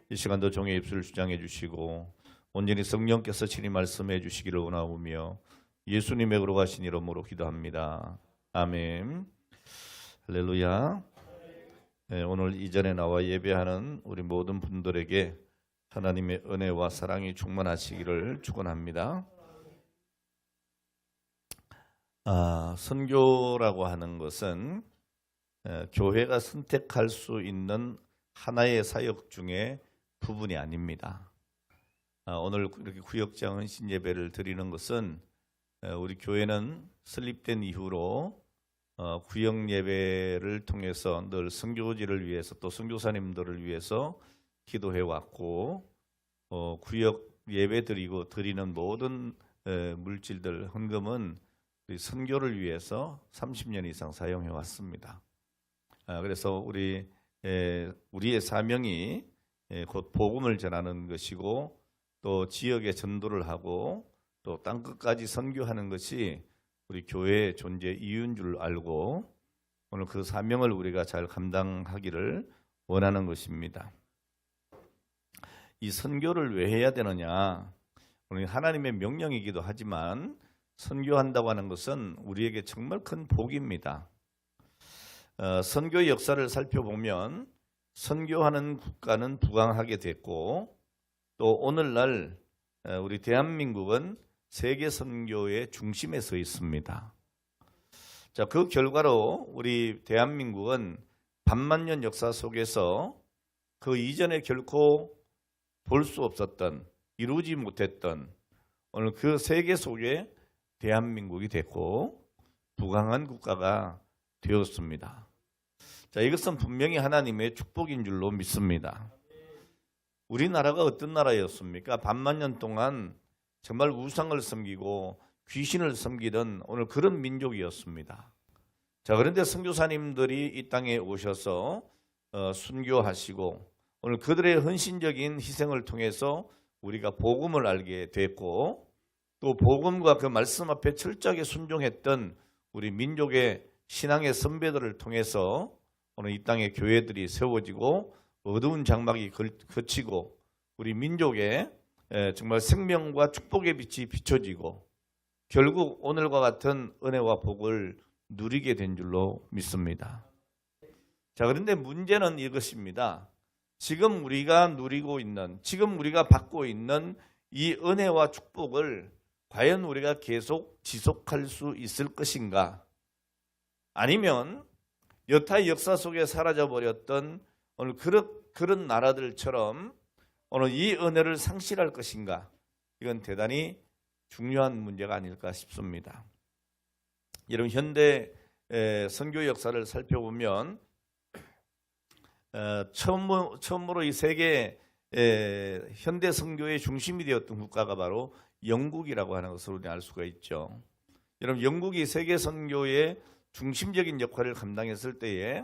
이 시간도 종의 입술을 주장해 주시고 온전히 성령께서 친히 말씀해 주시기를 원하오며 예수님의 거룩하신 이름으로 기도합니다. 아멘. 할렐루야. 네, 오늘 이전에 나와 예배하는 우리 모든 분들에게 하나님의 은혜와 사랑이 충만하시기를 축원합니다. 선교라고 하는 것은 교회가 선택할 수 있는 하나의 사역 중에 부분이 아닙니다. 오늘 이렇게 구역장 헌신 예배를 드리는 것은 우리 교회는 설립된 이후로 구역 예배를 통해서 늘 선교지를 위해서 또 선교사님들을 위해서 기도해 왔고 구역 예배 드리는 모든 물질들 헌금은 우리 선교를 위해서 30년 이상 사용해 왔습니다. 그래서 우리의 사명이 곧 복음을 전하는 것이고 또 지역에 전도를 하고 또 땅끝까지 선교하는 것이 우리 교회의 존재 이유인 줄 알고 오늘 그 사명을 우리가 잘 감당하기를 원하는 것입니다. 이 선교를 왜 해야 되느냐? 오늘 하나님의 명령이기도 하지만 선교한다고 하는 것은 우리에게 정말 큰 복입니다. 선교 역사를 살펴보면 선교하는 국가는 부강하게 됐고 또 오늘날 우리 대한민국은 세계 선교의 중심에 서 있습니다. 자, 그 결과로 우리 대한민국은 반만년 역사 속에서 그 이전에 결코 볼 수 없었던 이루지 못했던 오늘 그 세계 속에 대한민국이 됐고 부강한 국가가 되었습니다. 자, 이것은 분명히 하나님의 축복인 줄로 믿습니다. 우리나라가 어떤 나라였습니까? 반만년 동안 정말 우상을 섬기고 귀신을 섬기던 오늘 그런 민족이었습니다. 자, 그런데 선교사님들이 이 땅에 오셔서 순교하시고 오늘 그들의 헌신적인 희생을 통해서 우리가 복음을 알게 됐고 또 복음과 그 말씀 앞에 철저하게 순종했던 우리 민족의 신앙의 선배들을 통해서 오늘 이 땅에 교회들이 세워지고 어두운 장막이 걷히고 우리 민족의 정말 생명과 축복의 빛이 비춰지고 결국 오늘과 같은 은혜와 복을 누리게 된 줄로 믿습니다. 자, 그런데 문제는 이것입니다. 지금 우리가 누리고 있는, 지금 우리가 받고 있는 이 은혜와 축복을 과연 우리가 계속 지속할 수 있을 것인가? 아니면 여타 역사 속에 사라져버렸던 오늘 그런 나라들처럼 오늘 이 은혜를 상실할 것인가? 이건 대단히 중요한 문제가 아닐까 싶습니다. 여러분 현대 선교 역사를 살펴보면 처음으로 이 세계 현대 선교의 중심이 되었던 국가가 바로 영국이라고 하는 것을 우리는 알 수가 있죠. 여러분 영국이 세계 선교의 중심적인 역할을 감당했을 때에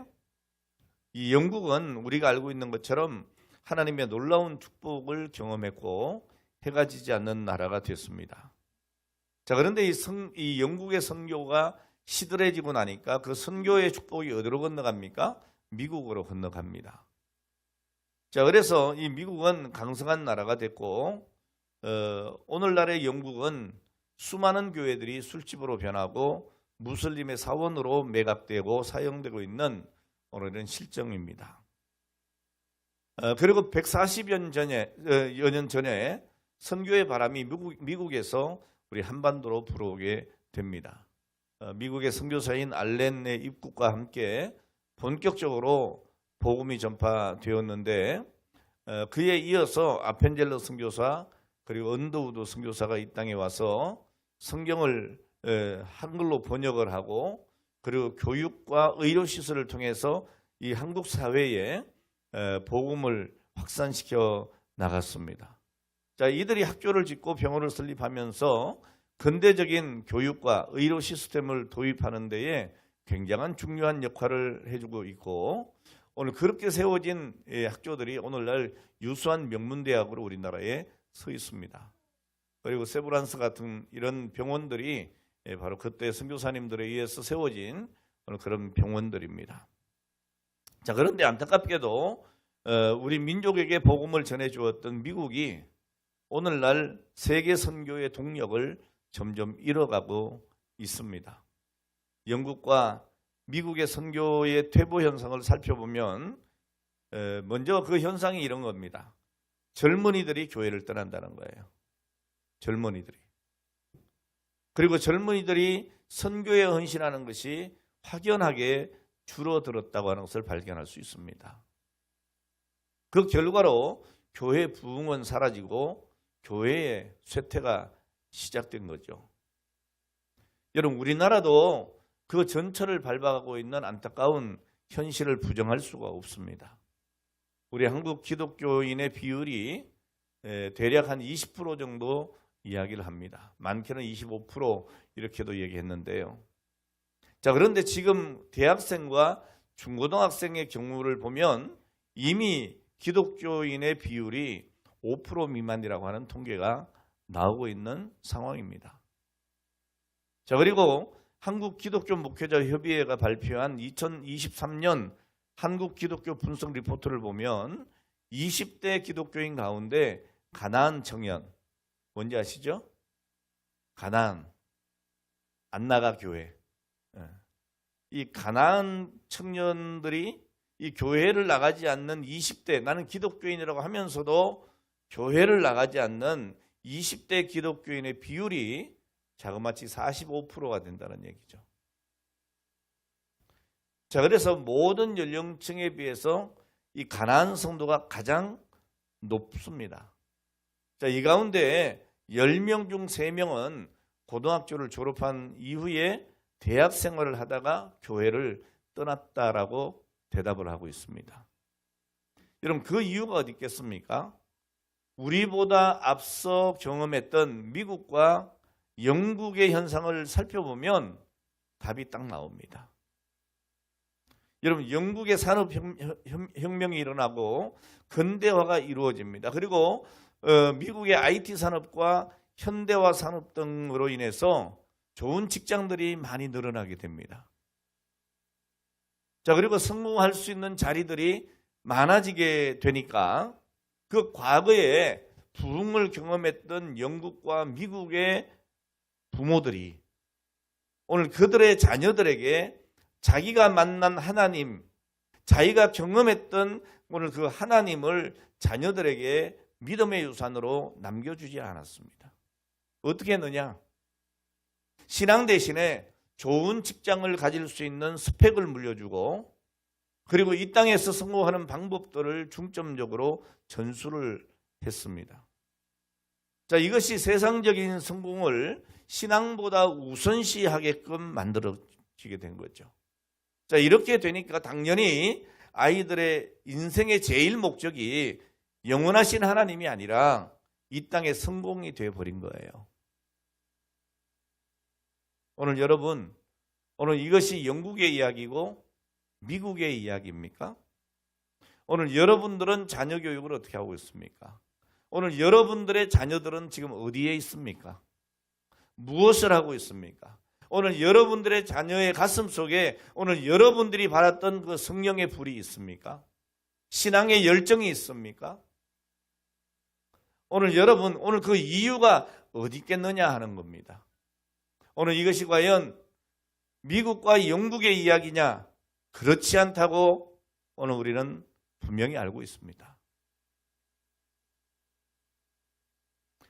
이 영국은 우리가 알고 있는 것처럼 하나님의 놀라운 축복을 경험했고 해가 지지 않는 나라가 됐습니다. 자, 그런데 이 영국의 선교가 시들해지고 나니까 그 선교의 축복이 어디로 건너갑니까? 미국으로 건너갑니다. 자, 그래서 이 미국은 강성한 나라가 됐고 오늘날의 영국은 수많은 교회들이 술집으로 변하고 무슬림의 사원으로 매각되고 사용되고 있는 오늘은 실정입니다. 그리고 140여 년 전에 선교의 바람이 미국에서 우리 한반도로 불어오게 됩니다. 미국의 선교사인 알렌의 입국과 함께 본격적으로 복음이 전파되었는데 그에 이어서 아펜젤러 선교사 그리고 언더우드 선교사가 이 땅에 와서 성경을 한글로 번역을 하고 그리고 교육과 의료시설을 통해서 이 한국 사회에 복음을 확산시켜 나갔습니다. 자, 이들이 학교를 짓고 병원을 설립하면서 근대적인 교육과 의료 시스템을 도입하는 데에 굉장한 중요한 역할을 해주고 있고 오늘 그렇게 세워진 학교들이 오늘날 유수한 명문대학으로 우리나라에 서 있습니다. 그리고 세브란스 같은 이런 병원들이 바로 그때 선교사님들에 의해서 세워진 그런 병원들입니다. 자, 그런데 안타깝게도 우리 민족에게 복음을 전해주었던 미국이 오늘날 세계 선교의 동력을 점점 잃어가고 있습니다. 영국과 미국의 선교의 퇴보 현상을 살펴보면 먼저 그 현상이 이런 겁니다. 젊은이들이 교회를 떠난다는 거예요. 젊은이들이. 그리고 젊은이들이 선교에 헌신하는 것이 확연하게 줄어들었다고 하는 것을 발견할 수 있습니다. 그 결과로 교회 부흥은 사라지고 교회의 쇠퇴가 시작된 거죠. 여러분, 우리나라도 그 전철을 밟아가고 있는 안타까운 현실을 부정할 수가 없습니다. 우리 한국 기독교인의 비율이 대략 한 20% 정도 이야기를 합니다. 많게는 25% 이렇게도 얘기했는데요. 자, 그런데 지금 대학생과 중고등학생의 경우를 보면 이미 기독교인의 비율이 5% 미만이라고 하는 통계가 나오고 있는 상황입니다. 자, 그리고 한국 기독교 목회자 협의회가 발표한 2023년 한국 기독교 분석 리포트를 보면 20대 기독교인 가운데 가나안 청년, 뭔지 아시죠? 가나안, 안 나가 교회. 이 가나안 청년들이 이 교회를 나가지 않는 20대, 나는 기독교인이라고 하면서도 교회를 나가지 않는 20대 기독교인의 비율이 자그마치 45%가 된다는 얘기죠. 자, 그래서 모든 연령층에 비해서 이 가나안 성도가 가장 높습니다. 자, 이 가운데 10명 중 3명은 고등학교를 졸업한 이후에 대학 생활을 하다가 교회를 떠났다라고 대답을 하고 있습니다. 여러분, 그 이유가 어디 있겠습니까? 우리보다 앞서 경험했던 미국과 영국의 현상을 살펴보면 답이 딱 나옵니다. 여러분, 영국의 산업혁명이 일어나고 근대화가 이루어집니다. 그리고 미국의 IT 산업과 현대화 산업 등으로 인해서 좋은 직장들이 많이 늘어나게 됩니다. 자, 그리고 성공할 수 있는 자리들이 많아지게 되니까 그 과거에 부흥을 경험했던 영국과 미국의 부모들이 오늘 그들의 자녀들에게 자기가 만난 하나님, 자기가 경험했던 오늘 그 하나님을 자녀들에게 믿음의 유산으로 남겨주지 않았습니다. 어떻게 했느냐? 신앙 대신에 좋은 직장을 가질 수 있는 스펙을 물려주고 그리고 이 땅에서 성공하는 방법들을 중점적으로 전수를 했습니다. 자, 이것이 세상적인 성공을 신앙보다 우선시하게끔 만들어지게 된 거죠. 자, 이렇게 되니까 당연히 아이들의 인생의 제일 목적이 영원하신 하나님이 아니라 이 땅의 성공이 되어버린 거예요. 오늘 여러분, 오늘 이것이 영국의 이야기고 미국의 이야기입니까? 오늘 여러분들은 자녀 교육을 어떻게 하고 있습니까? 오늘 여러분들의 자녀들은 지금 어디에 있습니까? 무엇을 하고 있습니까? 오늘 여러분들의 자녀의 가슴 속에 오늘 여러분들이 받았던 그 성령의 불이 있습니까? 신앙의 열정이 있습니까? 오늘 여러분, 오늘 그 이유가 어디 있겠느냐 하는 겁니다. 오늘 이것이 과연 미국과 영국의 이야기냐? 그렇지 않다고 오늘 우리는 분명히 알고 있습니다.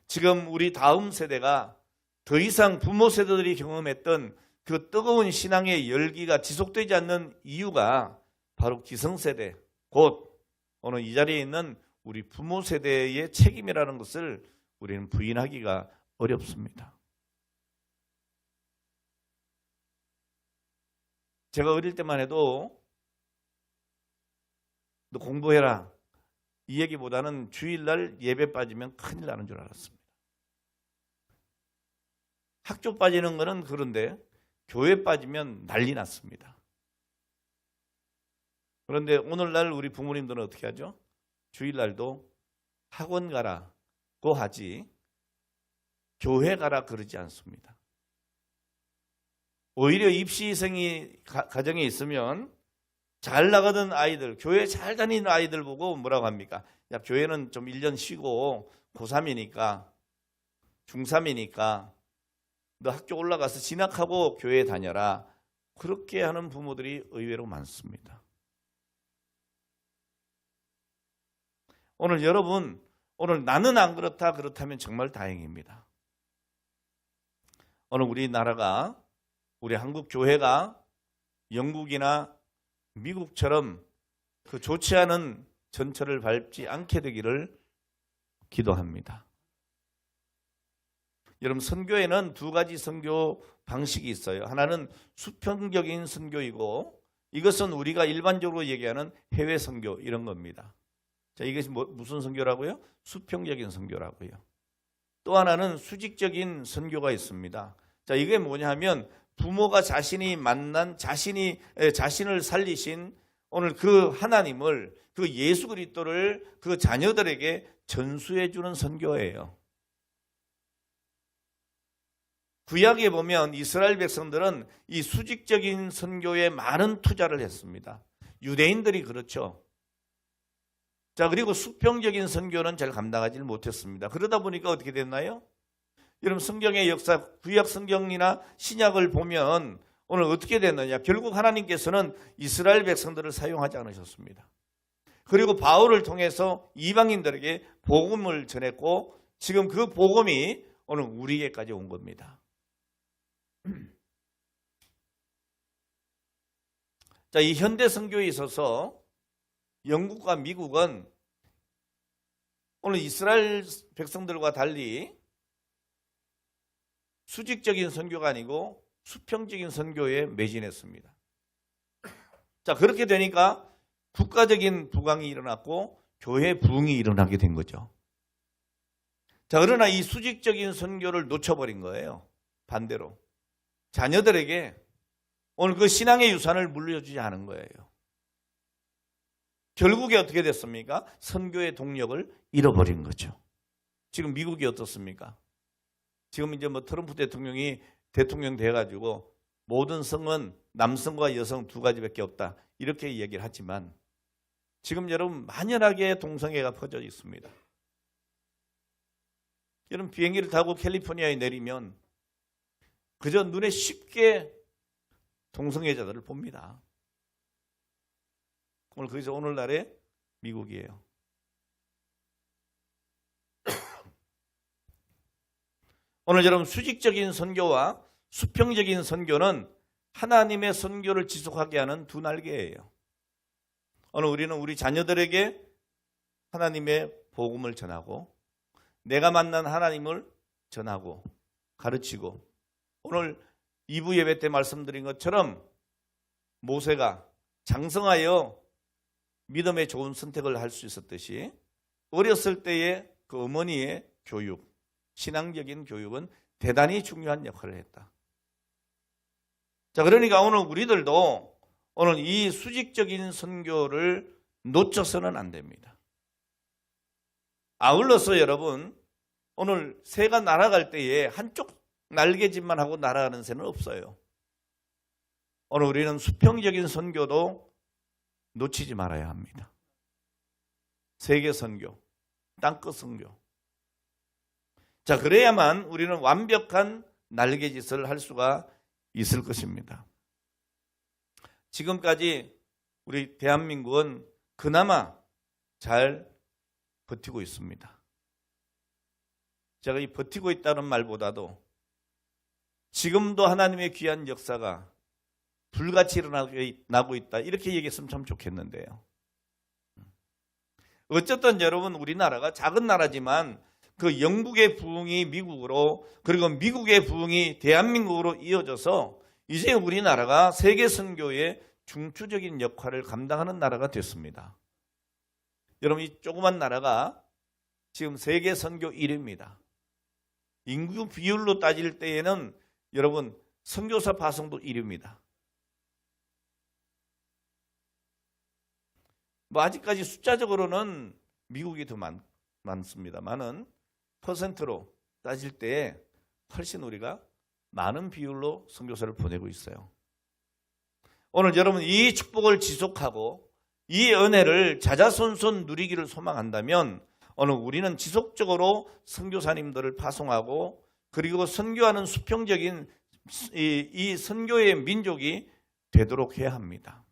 지금 우리 다음 세대가 더 이상 부모 세대들이 경험했던 그 뜨거운 신앙의 열기가 지속되지 않는 이유가 바로 기성세대, 곧 오늘 이 자리에 있는 우리 부모 세대의 책임이라는 것을 우리는 부인하기가 어렵습니다. 제가 어릴 때만 해도 너 공부해라 이 얘기보다는 주일날 예배 빠지면 큰일 나는 줄 알았습니다. 학교 빠지는 거는 그런데 교회 빠지면 난리 났습니다. 그런데 오늘날 우리 부모님들은 어떻게 하죠? 주일날도 학원 가라고 하지 교회 가라 그러지 않습니다. 오히려 입시생이 가정에 있으면 잘 나가던 아이들, 교회 잘 다니는 아이들 보고 뭐라고 합니까? 야, 교회는 좀 1년 쉬고 고3이니까 중3이니까 너 학교 올라가서 진학하고 교회 다녀라. 그렇게 하는 부모들이 의외로 많습니다. 오늘 여러분, 오늘 나는 안 그렇다 그렇다면 정말 다행입니다. 오늘 우리나라가, 우리 한국 교회가 영국이나 미국처럼 그 좋지 않은 전철을 밟지 않게 되기를 기도합니다. 여러분, 선교에는 두 가지 선교 방식이 있어요. 하나는 수평적인 선교이고, 이것은 우리가 일반적으로 얘기하는 해외 선교 이런 겁니다. 자, 이것이 무슨 선교라고요? 수평적인 선교라고요. 또 하나는 수직적인 선교가 있습니다. 자, 이게 뭐냐 하면 부모가 자신이 만난 자신을 살리신 오늘 그 하나님을, 그 예수 그리스도를 그 자녀들에게 전수해 주는 선교예요. 구약에 보면 이스라엘 백성들은 이 수직적인 선교에 많은 투자를 했습니다. 유대인들이 그렇죠. 자, 그리고 수평적인 선교는 잘 감당하지 못했습니다. 그러다 보니까 어떻게 됐나요? 여러분, 성경의 역사, 구약 성경이나 신약을 보면 오늘 어떻게 됐느냐? 결국 하나님께서는 이스라엘 백성들을 사용하지 않으셨습니다. 그리고 바울을 통해서 이방인들에게 복음을 전했고, 지금 그 복음이 오늘 우리에게까지 온 겁니다. 자, 이 현대 선교에 있어서 영국과 미국은 오늘 이스라엘 백성들과 달리 수직적인 선교가 아니고 수평적인 선교에 매진했습니다. 자, 그렇게 되니까 국가적인 부강이 일어났고 교회 부흥이 일어나게 된 거죠. 자, 그러나 이 수직적인 선교를 놓쳐버린 거예요. 반대로 자녀들에게 오늘 그 신앙의 유산을 물려주지 않은 거예요. 결국에 어떻게 됐습니까? 선교의 동력을 잃어버린 거죠. 지금 미국이 어떻습니까? 지금 이제 트럼프 대통령이 대통령 돼가지고 모든 성은 남성과 여성 두 가지밖에 없다, 이렇게 얘기를 하지만 지금 여러분 만연하게 동성애가 퍼져 있습니다. 여러분, 비행기를 타고 캘리포니아에 내리면 그저 눈에 쉽게 동성애자들을 봅니다. 오늘 거기서 오늘날의 미국이에요. 오늘 여러분, 수직적인 선교와 수평적인 선교는 하나님의 선교를 지속하게 하는 두 날개예요. 오늘 우리는 우리 자녀들에게 하나님의 복음을 전하고, 내가 만난 하나님을 전하고 가르치고, 오늘 2부 예배 때 말씀드린 것처럼 모세가 장성하여 믿음의 좋은 선택을 할 수 있었듯이 어렸을 때의 그 어머니의 교육, 신앙적인 교육은 대단히 중요한 역할을 했다. 자, 그러니까 오늘 우리들도 오늘 이 수직적인 선교를 놓쳐서는 안 됩니다. 아울러서 여러분, 오늘 새가 날아갈 때에 한쪽 날개짓만 하고 날아가는 새는 없어요. 오늘 우리는 수평적인 선교도 놓치지 말아야 합니다. 세계 선교, 땅끝 선교. 자, 그래야만 우리는 완벽한 날개짓을 할 수가 있을 것입니다. 지금까지 우리 대한민국은 그나마 잘 버티고 있습니다. 제가 이 버티고 있다는 말보다도 지금도 하나님의 귀한 역사가 불같이 일어나고 있다, 이렇게 얘기했으면 참 좋겠는데요. 어쨌든 여러분, 우리나라가 작은 나라지만 그 영국의 부흥이 미국으로, 그리고 미국의 부흥이 대한민국으로 이어져서 이제 우리나라가 세계 선교의 중추적인 역할을 감당하는 나라가 됐습니다. 여러분, 이 조그만 나라가 지금 세계 선교 1위입니다. 인구 비율로 따질 때에는 여러분, 선교사 파송도 1위입니다. 아직까지 숫자적으로는 미국이 더 많습니다만은 퍼센트로 따질 때 훨씬 우리가 많은 비율로 선교사를 보내고 있어요. 오늘 여러분 이 축복을 지속하고 이 은혜를 자자손손 누리기를 소망한다면 오늘 우리는 지속적으로 선교사님들을 파송하고 그리고 선교하는 수평적인 이 선교의 민족이 되도록 해야 합니다.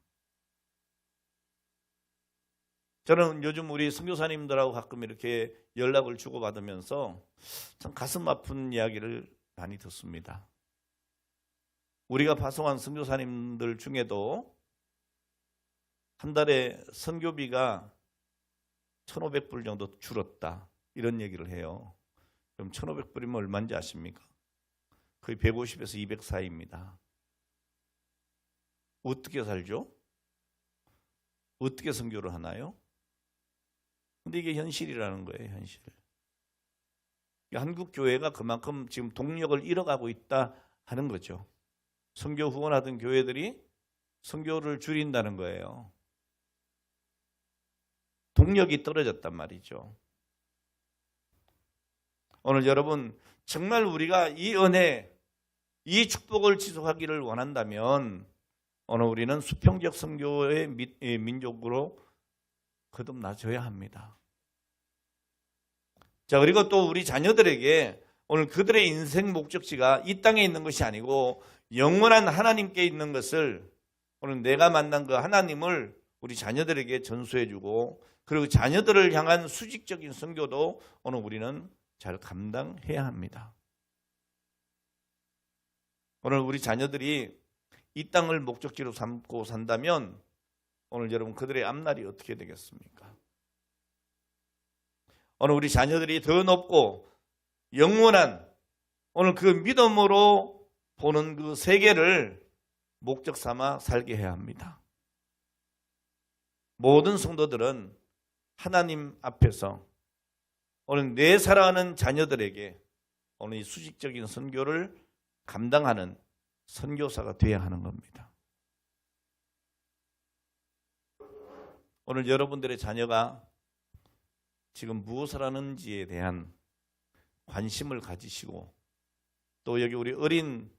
저는 요즘 우리 선교사님들하고 가끔 이렇게 연락을 주고받으면서 참 가슴 아픈 이야기를 많이 듣습니다. 우리가 파송한 선교사님들 중에도 한 달에 선교비가 1,500불 정도 줄었다 이런 얘기를 해요. 그럼 1,500불이면 얼마인지 아십니까? 거의 150에서 200 사이입니다. 어떻게 살죠? 어떻게 선교를 하나요? 근데 이게 현실이라는 거예요, 현실. 한국 교회가 그만큼 지금 동력을 잃어가고 있다 하는 거죠. 선교 후원하던 교회들이 선교를 줄인다는 거예요. 동력이 떨어졌단 말이죠. 오늘 여러분 정말 우리가 이 은혜, 이 축복을 지속하기를 원한다면 오늘 우리는 수평적 선교의 민족으로 거듭나줘야 합니다. 자, 그리고 또 우리 자녀들에게 오늘 그들의 인생 목적지가 이 땅에 있는 것이 아니고 영원한 하나님께 있는 것을 오늘 내가 만난 그 하나님을 우리 자녀들에게 전수해주고 그리고 자녀들을 향한 수직적인 선교도 오늘 우리는 잘 감당해야 합니다. 오늘 우리 자녀들이 이 땅을 목적지로 삼고 산다면 오늘 여러분 그들의 앞날이 어떻게 되겠습니까? 오늘 우리 자녀들이 더 높고 영원한 오늘 그 믿음으로 보는 그 세계를 목적 삼아 살게 해야 합니다. 모든 성도들은 하나님 앞에서 오늘 내 사랑하는 자녀들에게 오늘 이 수직적인 선교를 감당하는 선교사가 되어야 하는 겁니다. 오늘 여러분들의 자녀가 지금 무엇을 하는지에 대한 관심을 가지시고 또 여기 우리 어린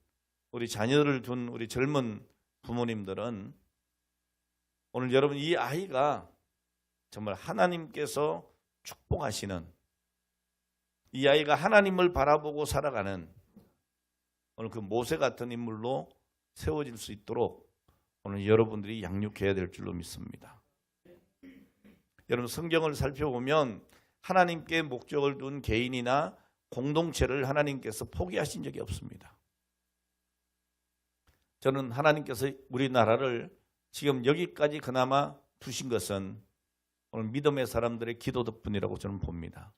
우리 자녀를 둔 우리 젊은 부모님들은 오늘 여러분 이 아이가 정말 하나님께서 축복하시는 이 아이가 하나님을 바라보고 살아가는 오늘 그 모세 같은 인물로 세워질 수 있도록 오늘 여러분들이 양육해야 될 줄로 믿습니다. 여러분 성경을 살펴보면 하나님께 목적을 둔 개인이나 공동체를 하나님께서 포기하신 적이 없습니다. 저는 하나님께서 우리나라를 지금 여기까지 그나마 두신 것은 오늘 믿음의 사람들의 기도 덕분이라고 저는 봅니다.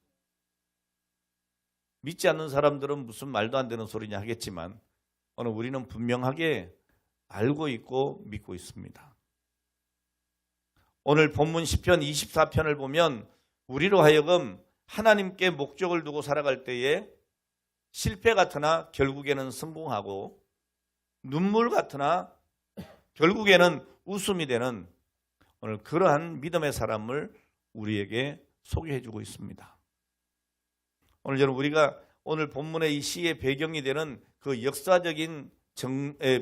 믿지 않는 사람들은 무슨 말도 안 되는 소리냐 하겠지만 오늘 우리는 분명하게 알고 있고 믿고 있습니다. 오늘 본문 시편 24편을 보면 우리로 하여금 하나님께 목적을 두고 살아갈 때에 실패 같으나 결국에는 성공하고 눈물 같으나 결국에는 웃음이 되는 오늘 그러한 믿음의 사람을 우리에게 소개해 주고 있습니다. 오늘 여러분 우리가 오늘 본문의 이 시의 배경이 되는 그 역사적인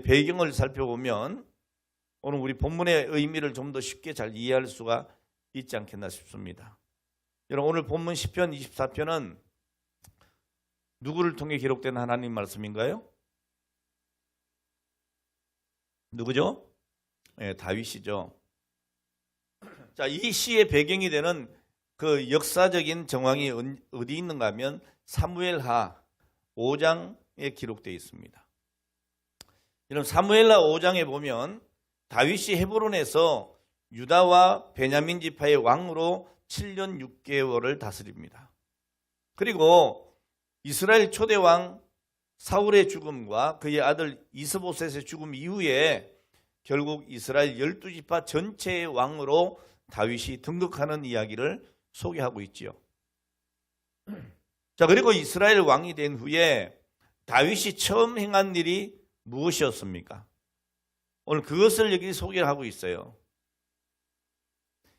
배경을 살펴보면 오늘 우리 본문의 의미를 좀 더 쉽게 잘 이해할 수가 있지 않겠나 싶습니다. 여러분 오늘 본문 시편 24편은 누구를 통해 기록된 하나님 말씀인가요? 누구죠? 네, 다윗이죠. 자, 이 시의 배경이 되는 그 역사적인 정황이 어디 있는가 하면 사무엘하 5장에 기록되어 있습니다. 여러분 사무엘하 5장에 보면 다윗이 헤브론에서 유다와 베냐민 지파의 왕으로 7년 6개월을 다스립니다. 그리고 이스라엘 초대 왕 사울의 죽음과 그의 아들 이스보셋의 죽음 이후에 결국 이스라엘 12지파 전체의 왕으로 다윗이 등극하는 이야기를 소개하고 있지요. 자, 그리고 이스라엘 왕이 된 후에 다윗이 처음 행한 일이 무엇이었습니까? 오늘 그것을 여기 소개를 하고 있어요.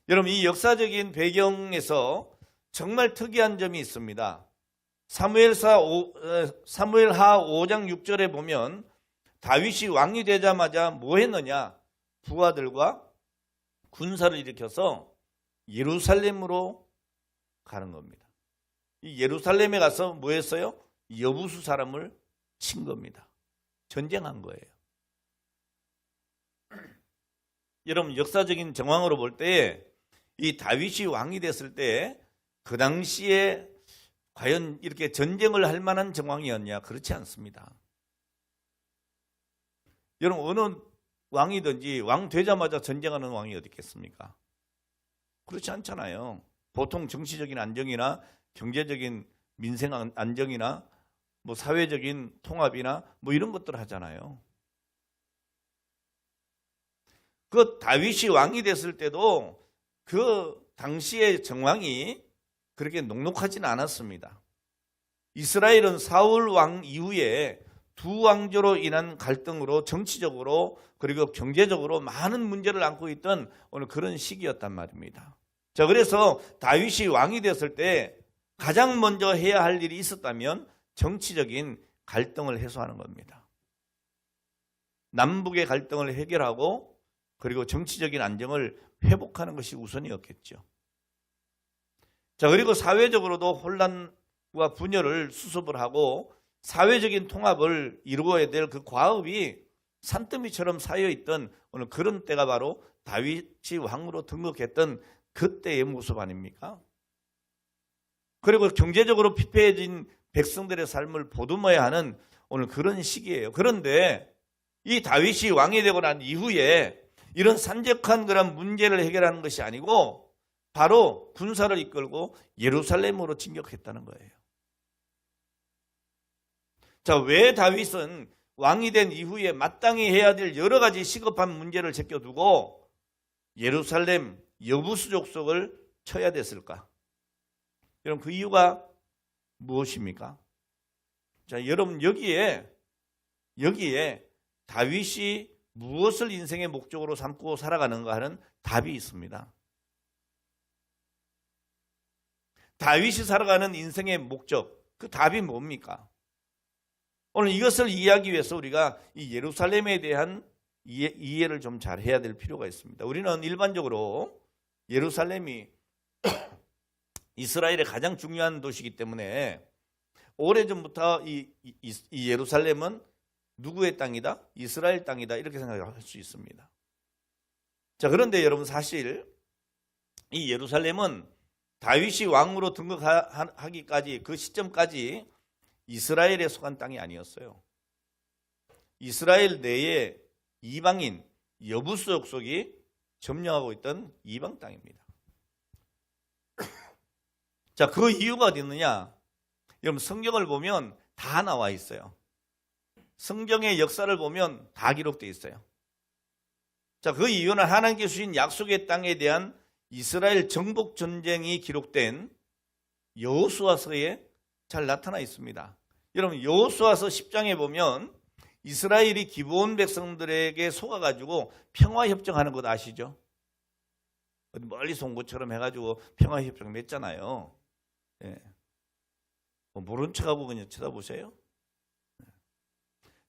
여러분 이 역사적인 배경에서 정말 특이한 점이 있습니다. 사무엘하 5장 6절에 보면 다윗이 왕이 되자마자 뭐 했느냐? 부하들과 군사를 일으켜서 예루살렘으로 가는 겁니다. 이 예루살렘에 가서 뭐 했어요? 여부수 사람을 친 겁니다. 전쟁한 거예요. 여러분, 역사적인 정황으로 볼 때 이 다윗이 왕이 됐을 때 그 당시에 과연 이렇게 전쟁을 할 만한 정황이었냐? 그렇지 않습니다. 여러분, 어느 왕이든지 왕 되자마자 전쟁하는 왕이 어디 있겠습니까? 그렇지 않잖아요. 보통 정치적인 안정이나 경제적인 민생 안정이나 뭐 사회적인 통합이나 뭐 이런 것들 하잖아요. 그 다윗이 왕이 됐을 때도 그 당시의 정황이 그렇게 녹록하지는 않았습니다. 이스라엘은 사울 왕 이후에 두 왕조로 인한 갈등으로 정치적으로 그리고 경제적으로 많은 문제를 안고 있던 오늘 그런 시기였단 말입니다. 자, 그래서 다윗이 왕이 됐을 때 가장 먼저 해야 할 일이 있었다면 정치적인 갈등을 해소하는 겁니다. 남북의 갈등을 해결하고 그리고 정치적인 안정을 회복하는 것이 우선이었겠죠. 자, 그리고 사회적으로도 혼란과 분열을 수습을 하고 사회적인 통합을 이루어야 될 그 과업이 산더미처럼 쌓여있던 오늘 그런 때가 바로 다윗이 왕으로 등극했던 그때의 모습 아닙니까? 그리고 경제적으로 피폐해진 백성들의 삶을 보듬어야 하는 오늘 그런 시기예요. 그런데 이 다윗이 왕이 되고 난 이후에 이런 산적한 그런 문제를 해결하는 것이 아니고 바로 군사를 이끌고 예루살렘으로 진격했다는 거예요. 자, 왜 다윗은 왕이 된 이후에 마땅히 해야 될 여러 가지 시급한 문제를 제껴두고 예루살렘 여부수 족속을 쳐야 됐을까? 여러분, 그 이유가 무엇입니까? 자, 여러분, 여기에 다윗이 무엇을 인생의 목적으로 삼고 살아가는가 하는 답이 있습니다. 다윗이 살아가는 인생의 목적, 그 답이 뭡니까? 오늘 이것을 이해하기 위해서 우리가 이 예루살렘에 대한 이해를 좀 잘 해야 될 필요가 있습니다. 우리는 일반적으로 예루살렘이 이스라엘의 가장 중요한 도시이기 때문에 오래전부터 이 예루살렘은 누구의 땅이다? 이스라엘 땅이다. 이렇게 생각할 수 있습니다. 자, 그런데 여러분, 사실 이 예루살렘은 다윗이 왕으로 등극하기까지 그 시점까지 이스라엘에 속한 땅이 아니었어요. 이스라엘 내에 이방인 여부수 족속이 점령하고 있던 이방 땅입니다. 자, 그 이유가 어디 있느냐? 여러분, 성경을 보면 다 나와 있어요. 성경의 역사를 보면 다 기록되어 있어요. 자, 그 이유는 하나님께 주신 약속의 땅에 대한 이스라엘 정복 전쟁이 기록된 여호수아서에 잘 나타나 있습니다. 여러분, 여호수아서 10장에 보면 이스라엘이 기브온 백성들에게 속아가지고 평화협정하는 것 아시죠? 멀리서 온 것처럼 해가지고 평화협정 맺잖아요. 예. 모른 척하고 그냥 쳐다보세요.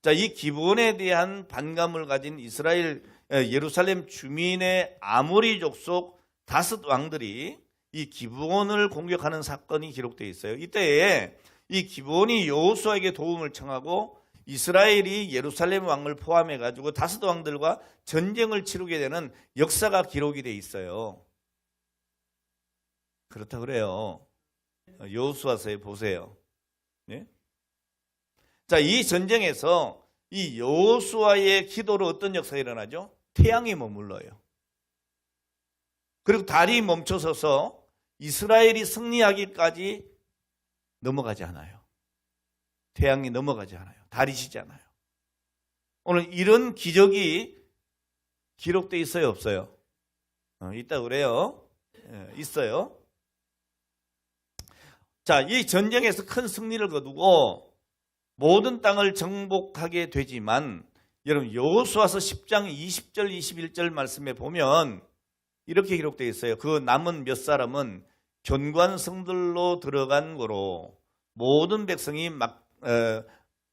자, 이 기브온에 대한 반감을 가진 이스라엘 예루살렘 주민의 아모리 족속 5 왕들이 이 기브온을 공격하는 사건이 기록되어 있어요. 이때에 이 기브온이 여호수아에게 도움을 청하고 이스라엘이 예루살렘 왕을 포함해 가지고 5 왕들과 전쟁을 치르게 되는 역사가 기록이 되어 있어요. 그렇다 그래요. 여호수아서에 보세요. 네? 자, 이 전쟁에서 이 여호수아의 기도로 어떤 역사가 일어나죠? 태양이 머물러요. 그리고 달이 멈춰서서 이스라엘이 승리하기까지 넘어가지 않아요. 태양이 넘어가지 않아요. 달이 지지 않아요. 오늘 이런 기적이 기록되어 있어요, 없어요? 있다 그래요. 있어요. 자, 이 전쟁에서 큰 승리를 거두고 모든 땅을 정복하게 되지만 여러분, 여호수아서 10장 20절 21절 말씀에 보면 이렇게 기록되어 있어요. 그 남은 몇 사람은 견관성들로 들어간 거로 모든 백성이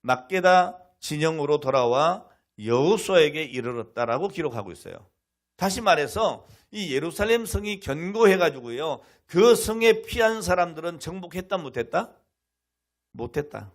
막게다 진영으로 돌아와 여호수아에게 이르렀다라고 기록하고 있어요. 다시 말해서 이 예루살렘 성이 견고해가지고요, 그 성에 피한 사람들은 정복했다 못했다? 못했다.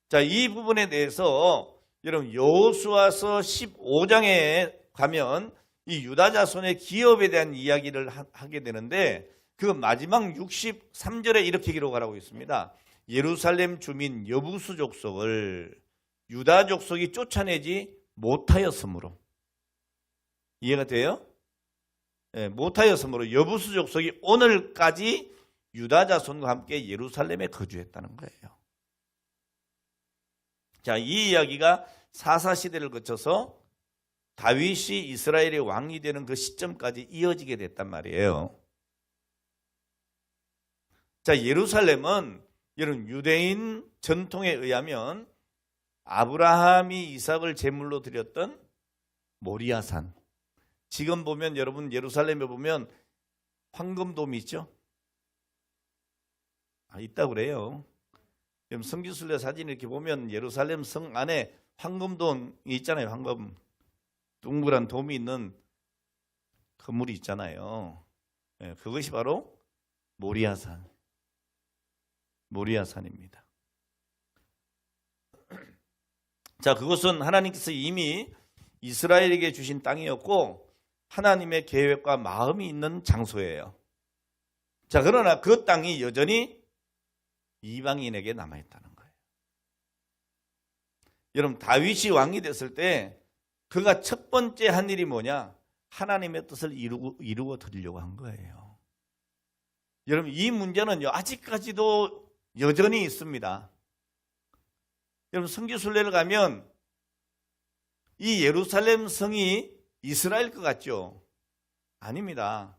자, 이 부분에 대해서 여러분 여호수아서 15장에 가면 이 유다 자손의 기업에 대한 이야기를 하게 되는데, 그 마지막 63절에 이렇게 기록하라고 있습니다. 예루살렘 주민 여부수 족속을 유다 족속이 쫓아내지 못하였으므로. 이해가 돼요? 네, 못하였으므로 여부수 족속이 오늘까지 유다 자손과 함께 예루살렘에 거주했다는 거예요. 자, 이 이야기가 사사시대를 거쳐서 다윗이 이스라엘의 왕이 되는 그 시점까지 이어지게 됐단 말이에요. 자, 예루살렘은 여러분 유대인 전통에 의하면 아브라함이 이삭을 제물로 드렸던 모리아산. 지금 보면 여러분 예루살렘에 보면 황금돔이 있죠? 있다고 그래요. 여러분 성지순례 사진 이렇게 보면 예루살렘 성 안에 황금돔이 있잖아요. 황금 둥그란 돔이 있는 건물이 있잖아요. 네, 그것이 바로 모리아산입니다. 자, 그것은 하나님께서 이미 이스라엘에게 주신 땅이었고 하나님의 계획과 마음이 있는 장소예요. 자, 그러나 그 땅이 여전히 이방인에게 남아있다는 거예요. 여러분 다윗이 왕이 됐을 때 그가 첫 번째 한 일이 뭐냐? 하나님의 뜻을 이루어 드리려고 한 거예요. 여러분 이 문제는 아직까지도 여전히 있습니다. 여러분 성지순례를 가면 이 예루살렘 성이 이스라엘 것 같죠? 아닙니다.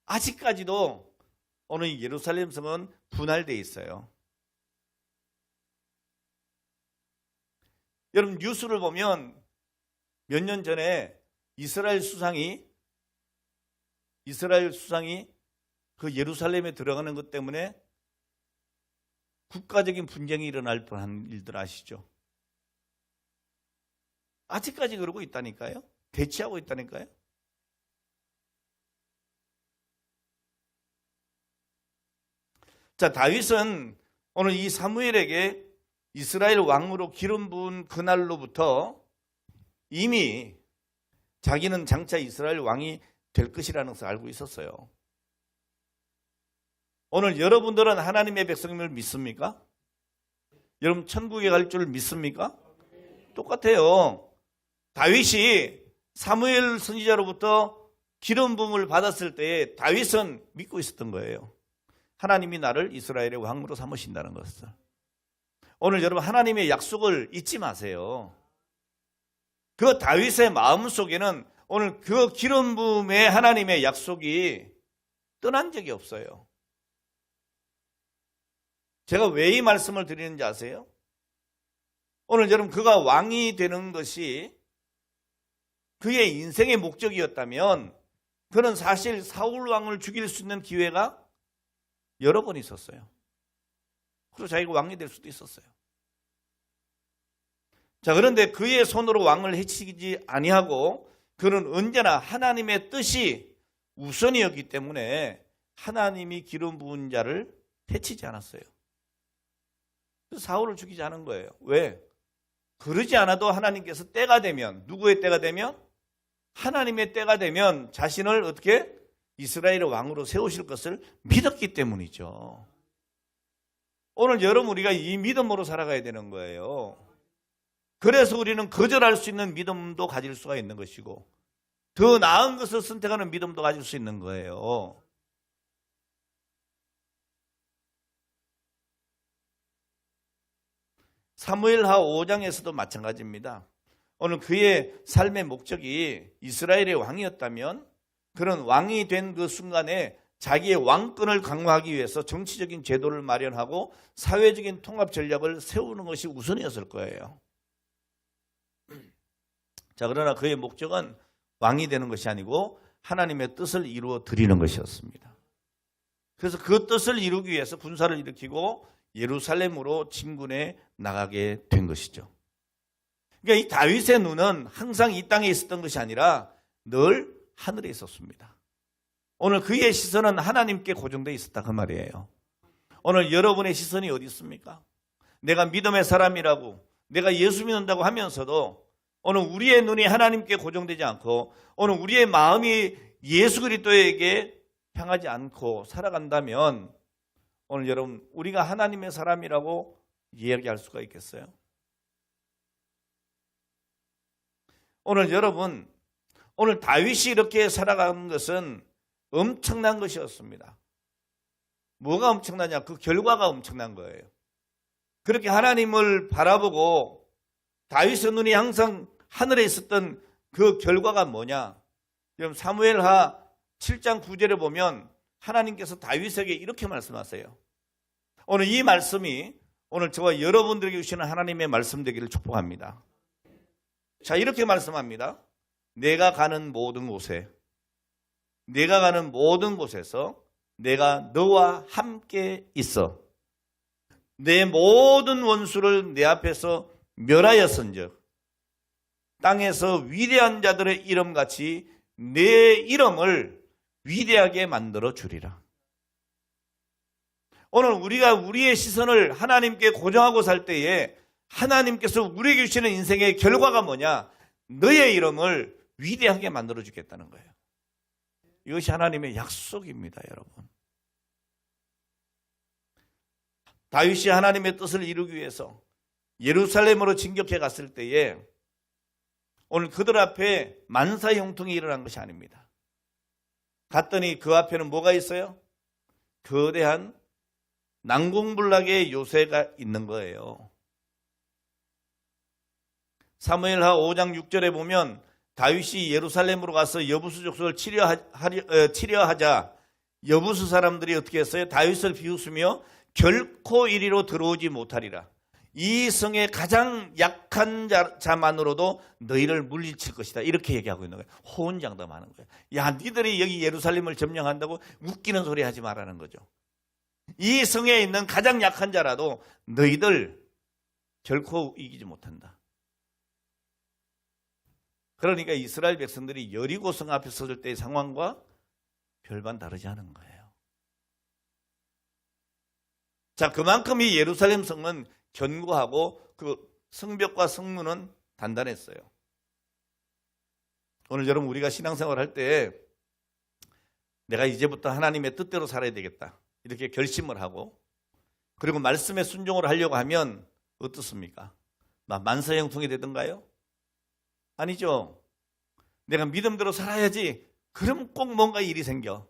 아직까지도 오늘 예루살렘 성은 분할되어 있어요. 여러분 뉴스를 보면 몇 년 전에 이스라엘 수상이 그 예루살렘에 들어가는 것 때문에 국가적인 분쟁이 일어날 뻔한 일들 아시죠? 아직까지 그러고 있다니까요. 대치하고 있다니까요. 자, 다윗은 오늘 이 사무엘에게 이스라엘 왕으로 기름 부은 그날로부터 이미 자기는 장차 이스라엘 왕이 될 것이라는 것을 알고 있었어요. 오늘 여러분들은 하나님의 백성임을 믿습니까? 여러분 천국에 갈 줄 믿습니까? 똑같아요. 다윗이 사무엘 선지자로부터 기름 부음을 받았을 때 다윗은 믿고 있었던 거예요. 하나님이 나를 이스라엘의 왕으로 삼으신다는 것을. 오늘 여러분 하나님의 약속을 잊지 마세요. 그 다윗의 마음속에는 오늘 그 기름 부음의 하나님의 약속이 떠난 적이 없어요. 제가 왜 이 말씀을 드리는지 아세요? 오늘 여러분 그가 왕이 되는 것이 그의 인생의 목적이었다면 그는 사실 사울 왕을 죽일 수 있는 기회가 여러 번 있었어요. 그리고 자기가 왕이 될 수도 있었어요. 자, 그런데 그의 손으로 왕을 해치지 아니하고 그는 언제나 하나님의 뜻이 우선이었기 때문에 하나님이 기름 부은 자를 해치지 않았어요. 그래서 사울을 죽이지 않은 거예요. 왜? 그러지 않아도 하나님께서 때가 되면, 누구의 때가 되면? 하나님의 때가 되면 자신을 어떻게? 이스라엘의 왕으로 세우실 것을 믿었기 때문이죠. 오늘 여러분 우리가 이 믿음으로 살아가야 되는 거예요. 그래서 우리는 거절할 수 있는 믿음도 가질 수가 있는 것이고 더 나은 것을 선택하는 믿음도 가질 수 있는 거예요. 사무엘하 5장에서도 마찬가지입니다. 오늘 그의 삶의 목적이 이스라엘의 왕이었다면 그런 왕이 된 그 순간에 자기의 왕권을 강화하기 위해서 정치적인 제도를 마련하고 사회적인 통합 전략을 세우는 것이 우선이었을 거예요. 자, 그러나 그의 목적은 왕이 되는 것이 아니고 하나님의 뜻을 이루어 드리는 것이었습니다. 그래서 그 뜻을 이루기 위해서 군사를 일으키고 예루살렘으로 진군해 나가게 된 것이죠. 그러니까 이 다윗의 눈은 항상 이 땅에 있었던 것이 아니라 늘 하늘에 있었습니다. 오늘 그의 시선은 하나님께 고정되어 있었다 그 말이에요. 오늘 여러분의 시선이 어디 있습니까? 내가 믿음의 사람이라고, 내가 예수 믿는다고 하면서도 오늘 우리의 눈이 하나님께 고정되지 않고 오늘 우리의 마음이 예수 그리스도에게 향하지 않고 살아간다면 오늘 여러분 우리가 하나님의 사람이라고 이야기할 수가 있겠어요? 오늘 여러분, 오늘 다윗이 이렇게 살아가는 것은 엄청난 것이었습니다. 뭐가 엄청나냐? 그 결과가 엄청난 거예요. 그렇게 하나님을 바라보고 다윗의 눈이 항상 하늘에 있었던 그 결과가 뭐냐? 여러분 사무엘하 7장 9절에 보면 하나님께서 다윗에게 이렇게 말씀하세요. 오늘 이 말씀이 오늘 저와 여러분들에게 주시는 하나님의 말씀 되기를 축복합니다. 자, 이렇게 말씀합니다. 내가 가는 모든 곳에, 내가 가는 모든 곳에서 내가 너와 함께 있어. 내 모든 원수를 내 앞에서 멸하였은즉 땅에서 위대한 자들의 이름같이 내 이름을 위대하게 만들어 주리라. 오늘 우리가 우리의 시선을 하나님께 고정하고 살 때에 하나님께서 우리에게 주시는 인생의 결과가 뭐냐? 너의 이름을 위대하게 만들어 주겠다는 거예요. 이것이 하나님의 약속입니다, 여러분. 다윗이 하나님의 뜻을 이루기 위해서 예루살렘으로 진격해 갔을 때에 오늘 그들 앞에 만사형통이 일어난 것이 아닙니다. 갔더니 그 앞에는 뭐가 있어요? 거대한 난공불락의 요새가 있는 거예요. 사무엘하 5장 6절에 보면 다윗이 예루살렘으로 가서 여부수 족속을 치려하자 여부수 사람들이 어떻게 했어요? 다윗을 비웃으며 결코 이리로 들어오지 못하리라. 이 성의 가장 약한 자만으로도 너희를 물리칠 것이다. 이렇게 얘기하고 있는 거예요. 호언장담하는 거예요. 야, 니들이 여기 예루살렘을 점령한다고 웃기는 소리 하지 말라는 거죠. 이 성에 있는 가장 약한 자라도 너희들 결코 이기지 못한다. 그러니까 이스라엘 백성들이 여리고 성 앞에 섰을 때의 상황과 별반 다르지 않은 거예요. 자, 그만큼 이 예루살렘 성은 견고하고 그 성벽과 성문은 단단했어요. 오늘 여러분 우리가 신앙생활 할 때 내가 이제부터 하나님의 뜻대로 살아야 되겠다 이렇게 결심을 하고 그리고 말씀에 순종을 하려고 하면 어떻습니까? 만사형통이 되던가요? 아니죠. 내가 믿음대로 살아야지. 그럼 꼭 뭔가 일이 생겨.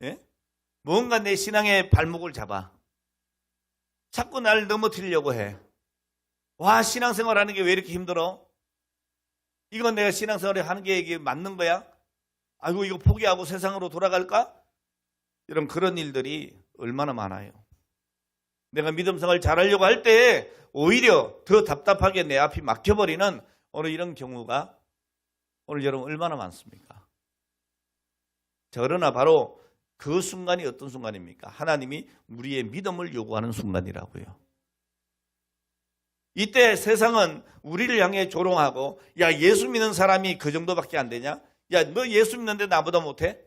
예? 뭔가 내 신앙의 발목을 잡아. 자꾸 나를 넘어뜨리려고 해. 와, 신앙생활 하는 게 왜 이렇게 힘들어? 이건 내가 신앙생활을 하는 게 이게 맞는 거야? 아이고, 이거 포기하고 세상으로 돌아갈까? 이런 그런 일들이 얼마나 많아요. 내가 믿음생활 잘하려고 할 때 오히려 더 답답하게 내 앞이 막혀버리는 오늘 이런 경우가 오늘 여러분 얼마나 많습니까? 자, 그러나 바로 그 순간이 어떤 순간입니까? 하나님이 우리의 믿음을 요구하는 순간이라고요. 이때 세상은 우리를 향해 조롱하고 야, 예수 믿는 사람이 그 정도밖에 안 되냐? 야, 너 예수 믿는데 나보다 못해?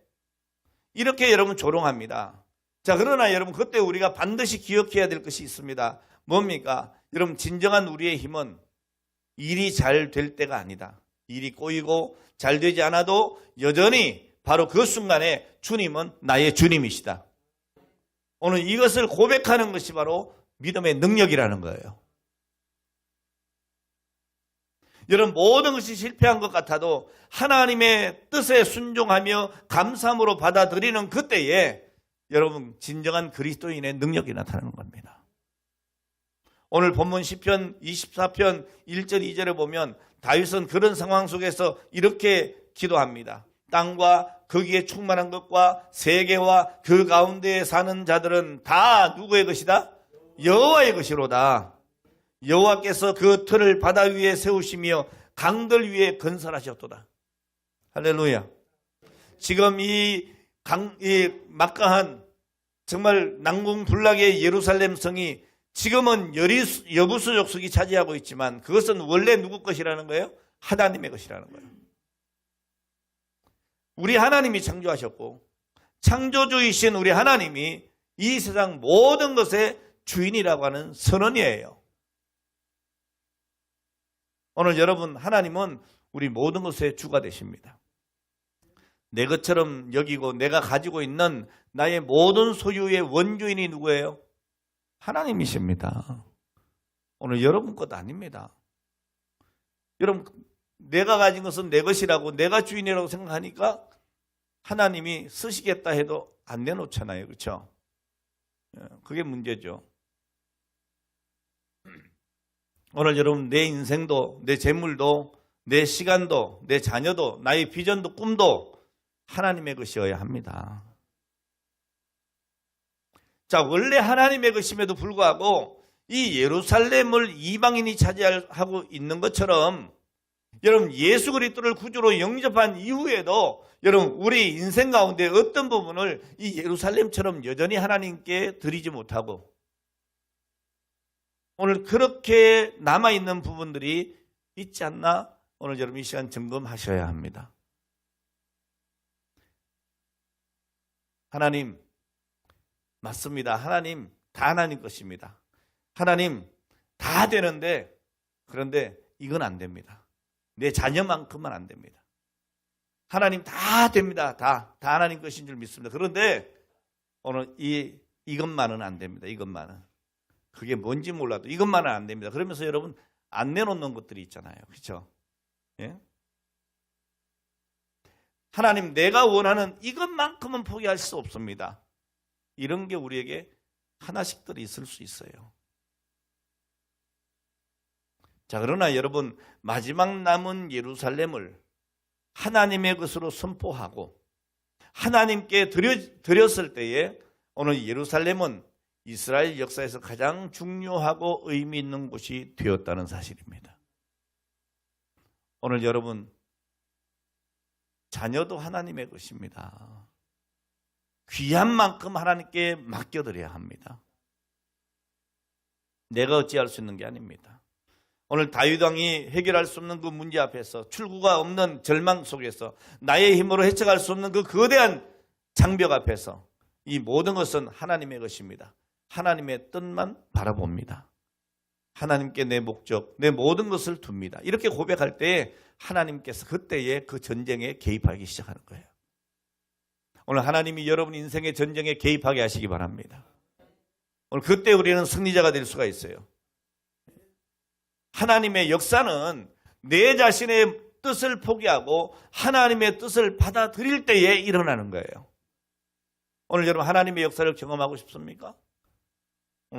이렇게 여러분 조롱합니다. 자, 그러나 여러분 그때 우리가 반드시 기억해야 될 것이 있습니다. 뭡니까? 여러분 진정한 우리의 힘은 일이 잘 될 때가 아니다. 일이 꼬이고 잘 되지 않아도 여전히 바로 그 순간에 주님은 나의 주님이시다. 오늘 이것을 고백하는 것이 바로 믿음의 능력이라는 거예요. 여러분 모든 것이 실패한 것 같아도 하나님의 뜻에 순종하며 감사함으로 받아들이는 그때에 여러분 진정한 그리스도인의 능력이 나타나는 겁니다. 오늘 본문 시편 24편 1절 2절에 보면 다윗은 그런 상황 속에서 이렇게 기도합니다. 땅과 거기에 충만한 것과 세계와 그 가운데에 사는 자들은 다 누구의 것이다? 여호와의 것이로다. 여호와께서 그 틀을 바다 위에 세우시며 강들 위에 건설하셨도다. 할렐루야. 지금 이 막강한 정말 난공불락의 예루살렘 성이 지금은 여부수 족속이 차지하고 있지만 그것은 원래 누구 것이라는 거예요? 하나님의 것이라는 거예요. 우리 하나님이 창조하셨고 창조주이신 우리 하나님이 이 세상 모든 것의 주인이라고 하는 선언이에요. 오늘 여러분, 하나님은 우리 모든 것의 주가 되십니다. 내 것처럼 여기고 내가 가지고 있는 나의 모든 소유의 원주인이 누구예요? 하나님이십니다. 오늘 여러분 것 아닙니다. 여러분, 내가 가진 것은 내 것이라고 내가 주인이라고 생각하니까 하나님이 쓰시겠다 해도 안 내놓잖아요. 그렇죠? 그게 문제죠. 오늘 여러분, 내 인생도, 내 재물도, 내 시간도, 내 자녀도, 나의 비전도, 꿈도 하나님의 것이어야 합니다. 자, 원래 하나님의 것임에도 불구하고 이 예루살렘을 이방인이 차지하고 있는 것처럼 여러분, 예수 그리스도를 구주로 영접한 이후에도 여러분, 우리 인생 가운데 어떤 부분을 이 예루살렘처럼 여전히 하나님께 드리지 못하고 오늘 그렇게 남아있는 부분들이 있지 않나? 오늘 여러분 이 시간 점검하셔야 합니다. 하나님, 맞습니다. 하나님, 다 하나님 것입니다. 하나님, 다 되는데, 그런데 이건 안 됩니다. 내 자녀만큼은 안 됩니다. 하나님 다 됩니다. 다 하나님 것인 줄 믿습니다. 그런데 오늘 이것만은 안 됩니다. 이것만은. 그게 뭔지 몰라도 이것만은 안 됩니다. 그러면서 여러분 안 내놓는 것들이 있잖아요. 그렇죠? 예? 하나님, 내가 원하는 이것만큼은 포기할 수 없습니다. 이런 게 우리에게 하나씩들이 있을 수 있어요. 자, 그러나 여러분, 마지막 남은 예루살렘을 하나님의 것으로 선포하고 하나님께 드렸을 때에 오늘 예루살렘은 이스라엘 역사에서 가장 중요하고 의미 있는 곳이 되었다는 사실입니다. 오늘 여러분, 자녀도 하나님의 것입니다. 귀한 만큼 하나님께 맡겨드려야 합니다. 내가 어찌할 수 있는 게 아닙니다. 오늘 다윗 왕이 해결할 수 없는 그 문제 앞에서, 출구가 없는 절망 속에서, 나의 힘으로 헤쳐갈 수 없는 그 거대한 장벽 앞에서 이 모든 것은 하나님의 것입니다. 하나님의 뜻만 바라봅니다. 하나님께 내 목적, 내 모든 것을 둡니다. 이렇게 고백할 때 하나님께서 그때에 그 전쟁에 개입하기 시작하는 거예요. 오늘 하나님이 여러분 인생의 전쟁에 개입하게 하시기 바랍니다. 오늘 그때 우리는 승리자가 될 수가 있어요. 하나님의 역사는 내 자신의 뜻을 포기하고 하나님의 뜻을 받아들일 때에 일어나는 거예요. 오늘 여러분 하나님의 역사를 경험하고 싶습니까?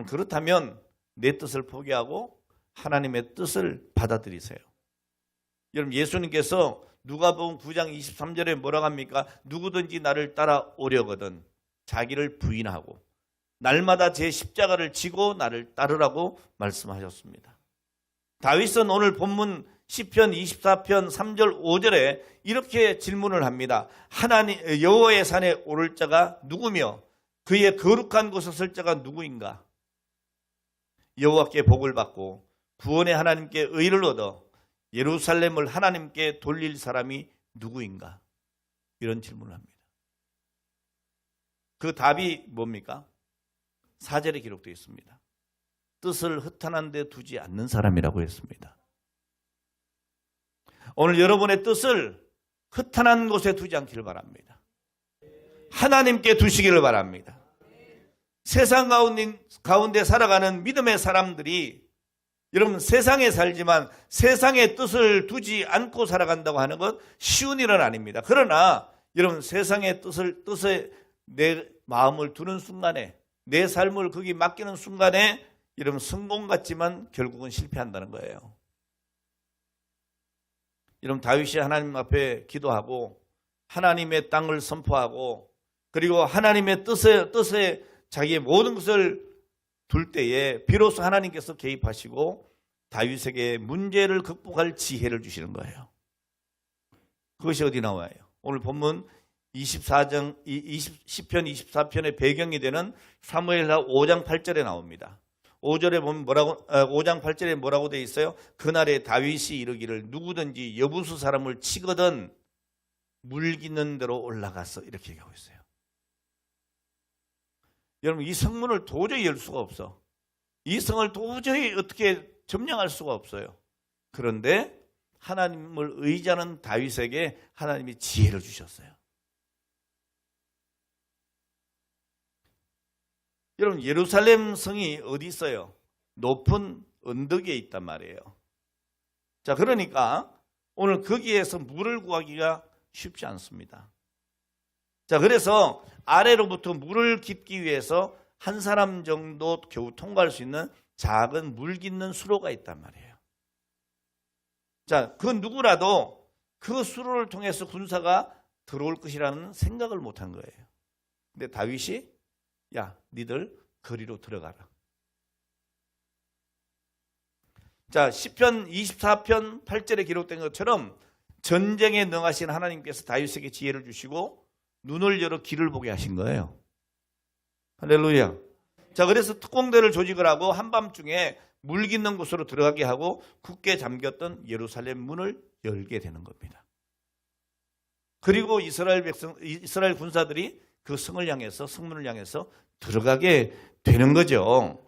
그렇다면 내 뜻을 포기하고 하나님의 뜻을 받아들이세요. 여러분, 예수님께서 누가복음 9장 23절에 뭐라고 합니까? 누구든지 나를 따라오려거든 자기를 부인하고 날마다 제 십자가를 지고 나를 따르라고 말씀하셨습니다. 다윗은 오늘 본문 시편 24편 3절 5절에 이렇게 질문을 합니다. 하나님 여호와의 산에 오를 자가 누구며 그의 거룩한 곳에 설 자가 누구인가? 여호와께 복을 받고 구원의 하나님께 의를 얻어 예루살렘을 하나님께 돌릴 사람이 누구인가? 이런 질문을 합니다. 그 답이 뭡니까? 4절에 기록되어 있습니다. 뜻을 허탄한 데 두지 않는 사람이라고 했습니다. 오늘 여러분의 뜻을 허탄한 곳에 두지 않기를 바랍니다. 하나님께 두시기를 바랍니다. 세상 가운데 살아가는 믿음의 사람들이 여러분 세상에 살지만 세상의 뜻을 두지 않고 살아간다고 하는 것 쉬운 일은 아닙니다. 그러나 여러분 세상의 뜻에 내 마음을 두는 순간에 내 삶을 거기 맡기는 순간에 여러분 성공 같지만 결국은 실패한다는 거예요. 여러분 다윗이 하나님 앞에 기도하고 하나님의 땅을 선포하고 그리고 하나님의 뜻에 자기의 모든 것을 둘 때에 비로소 하나님께서 개입하시고 다윗에게 문제를 극복할 지혜를 주시는 거예요. 그것이 어디 나와요? 오늘 본문 10편 24편의 배경이 되는 사무엘하 5장 8절에 나옵니다. 5절에 보면 뭐라고 5장 8절에 뭐라고 돼 있어요? 그날에 다윗이 이르기를 누구든지 여부수 사람을 치거든 물기는 대로 올라가서 이렇게 얘기하고 있어요. 여러분 이 성문을 도저히 열 수가 없어. 이 성을 도저히 어떻게 점령할 수가 없어요. 그런데 하나님을 의지하는 다윗에게 하나님이 지혜를 주셨어요. 여러분 예루살렘 성이 어디 있어요? 높은 언덕에 있단 말이에요. 자, 그러니까 오늘 거기에서 물을 구하기가 쉽지 않습니다. 자, 그래서 아래로부터 물을 깃기 위해서 한 사람 정도 겨우 통과할 수 있는 작은 물 깃는 수로가 있단 말이에요. 자, 그 누구라도 그 수로를 통해서 군사가 들어올 것이라는 생각을 못한 거예요. 근데 다윗이 야, 니들 거리로 들어가라. 자, 시편 24편 8절에 기록된 것처럼 전쟁에 능하신 하나님께서 다윗에게 지혜를 주시고 눈을 열어 길을 보게 하신 거예요. 할렐루야. 자, 그래서 특공대를 조직을 하고 한밤중에 물 깃는 곳으로 들어가게 하고 굳게 잠겼던 예루살렘 문을 열게 되는 겁니다. 그리고 이스라엘 군사들이 그 성을 향해서 성문을 향해서 들어가게 되는 거죠.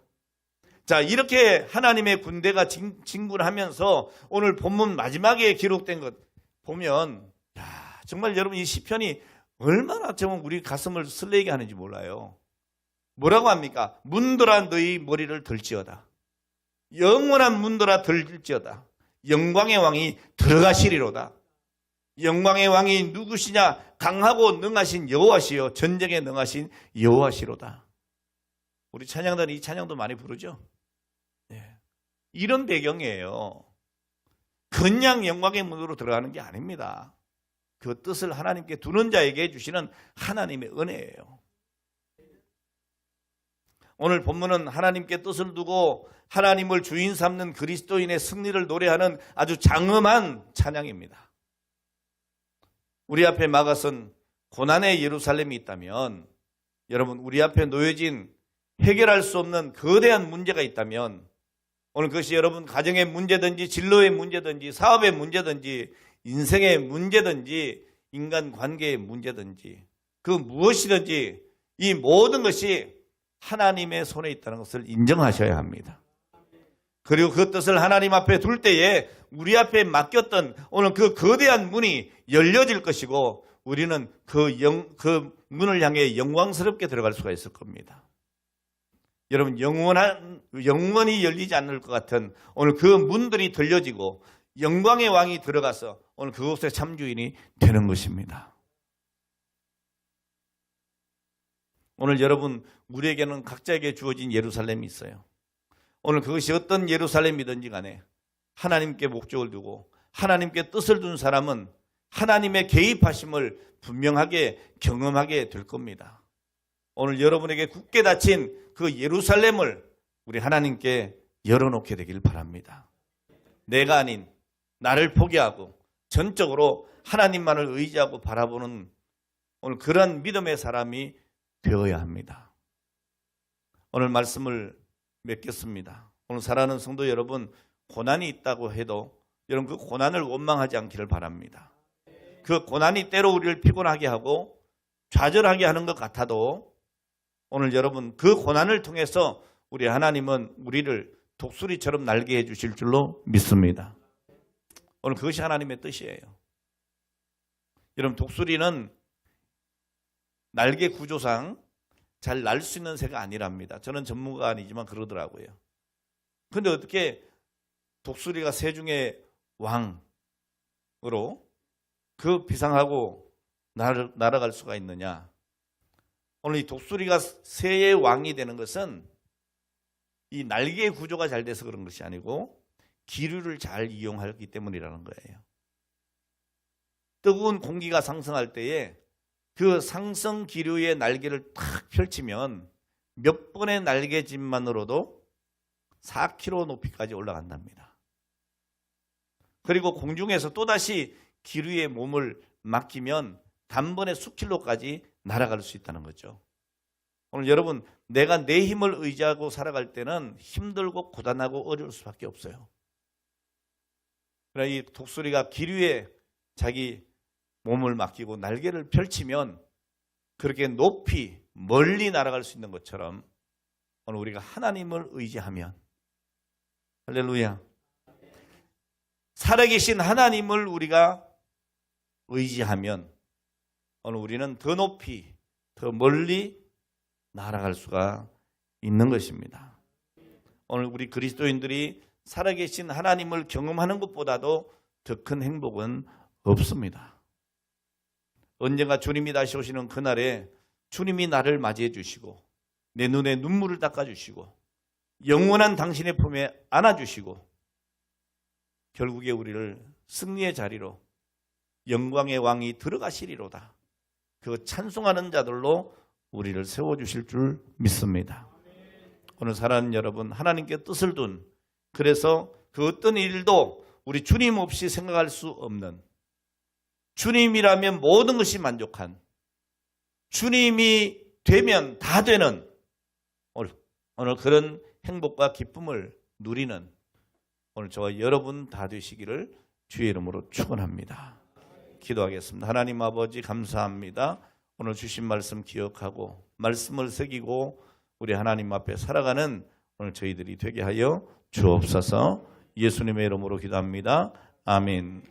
자, 이렇게 하나님의 군대가 진군하면서 오늘 본문 마지막에 기록된 것 보면 야, 정말 여러분 이 시편이 얼마나 정말 우리 가슴을 설레게 하는지 몰라요. 뭐라고 합니까? 문들아 너희 머리를 들지어다. 영원한 문들아 들지어다. 영광의 왕이 들어가시리로다. 영광의 왕이 누구시냐? 강하고 능하신 여호와시요 전쟁에 능하신 여호와시로다. 우리 찬양단이 이 찬양도 많이 부르죠. 네. 이런 배경이에요. 그냥 영광의 문으로 들어가는 게 아닙니다. 그 뜻을 하나님께 두는 자에게 주시는 하나님의 은혜예요. 오늘 본문은 하나님께 뜻을 두고 하나님을 주인 삼는 그리스도인의 승리를 노래하는 아주 장엄한 찬양입니다. 우리 앞에 막아선 고난의 예루살렘이 있다면, 여러분 우리 앞에 놓여진 해결할 수 없는 거대한 문제가 있다면, 오늘 그것이 여러분 가정의 문제든지 진로의 문제든지 사업의 문제든지 인생의 문제든지 인간관계의 문제든지 그 무엇이든지 이 모든 것이 하나님의 손에 있다는 것을 인정하셔야 합니다. 그리고 그 뜻을 하나님 앞에 둘 때에 우리 앞에 맡겼던 오늘 그 거대한 문이 열려질 것이고 우리는 그 문을 향해 영광스럽게 들어갈 수가 있을 겁니다. 여러분 영원히 열리지 않을 것 같은 오늘 그 문들이 들려지고 영광의 왕이 들어가서 오늘 그곳의 참주인이 되는 것입니다. 오늘 여러분 우리에게는 각자에게 주어진 예루살렘이 있어요. 오늘 그것이 어떤 예루살렘이든지 간에 하나님께 목적을 두고 하나님께 뜻을 둔 사람은 하나님의 개입하심을 분명하게 경험하게 될 겁니다. 오늘 여러분에게 굳게 닫힌 그 예루살렘을 우리 하나님께 열어놓게 되길 바랍니다. 내가 아닌 나를 포기하고 전적으로 하나님만을 의지하고 바라보는 오늘 그런 믿음의 사람이 되어야 합니다. 오늘 말씀을 맺겠습니다. 오늘 사랑하는 성도 여러분, 고난이 있다고 해도 여러분 그 고난을 원망하지 않기를 바랍니다. 그 고난이 때로 우리를 피곤하게 하고 좌절하게 하는 것 같아도 오늘 여러분 그 고난을 통해서 우리 하나님은 우리를 독수리처럼 날게 해주실 줄로 믿습니다. 오늘 그것이 하나님의 뜻이에요. 여러분 독수리는 날개 구조상 잘 날 수 있는 새가 아니랍니다. 저는 전문가가 아니지만 그러더라고요. 그런데 어떻게 독수리가 새 중에 왕으로 그 비상하고 날아갈 수가 있느냐? 오늘 이 독수리가 새의 왕이 되는 것은 이 날개 구조가 잘 돼서 그런 것이 아니고 기류를 잘 이용하기 때문이라는 거예요. 뜨거운 공기가 상승할 때에 그 상승 기류의 날개를 탁 펼치면 몇 번의 날개짓만으로도 4km 높이까지 올라간답니다. 그리고 공중에서 또다시 기류의 몸을 맡기면 단번에 수킬로까지 날아갈 수 있다는 거죠. 오늘 여러분, 내가 내 힘을 의지하고 살아갈 때는 힘들고 고단하고 어려울 수밖에 없어요. 그러나 이 독수리가 길 위에 자기 몸을 맡기고 날개를 펼치면 그렇게 높이 멀리 날아갈 수 있는 것처럼 오늘 우리가 하나님을 의지하면, 할렐루야, 살아계신 하나님을 우리가 의지하면 오늘 우리는 더 높이 더 멀리 날아갈 수가 있는 것입니다. 오늘 우리 그리스도인들이 살아계신 하나님을 경험하는 것보다도 더 큰 행복은 없습니다. 언젠가 주님이 다시 오시는 그날에 주님이 나를 맞이해 주시고 내 눈에 눈물을 닦아주시고 영원한 당신의 품에 안아주시고 결국에 우리를 승리의 자리로 영광의 왕이 들어가시리로다. 그 찬송하는 자들로 우리를 세워주실 줄 믿습니다. 오늘 사랑하는 여러분, 하나님께 뜻을 둔, 그래서 그 어떤 일도 우리 주님 없이 생각할 수 없는, 주님이라면 모든 것이 만족한, 주님이 되면 다 되는 오늘 그런 행복과 기쁨을 누리는 오늘 저와 여러분 다 되시기를 주의 이름으로 축원합니다. 기도하겠습니다. 하나님 아버지 감사합니다. 오늘 주신 말씀 기억하고 말씀을 새기고 우리 하나님 앞에 살아가는 오늘 저희들이 되게 하여 주옵소서. 예수님의 이름으로 기도합니다. 아멘.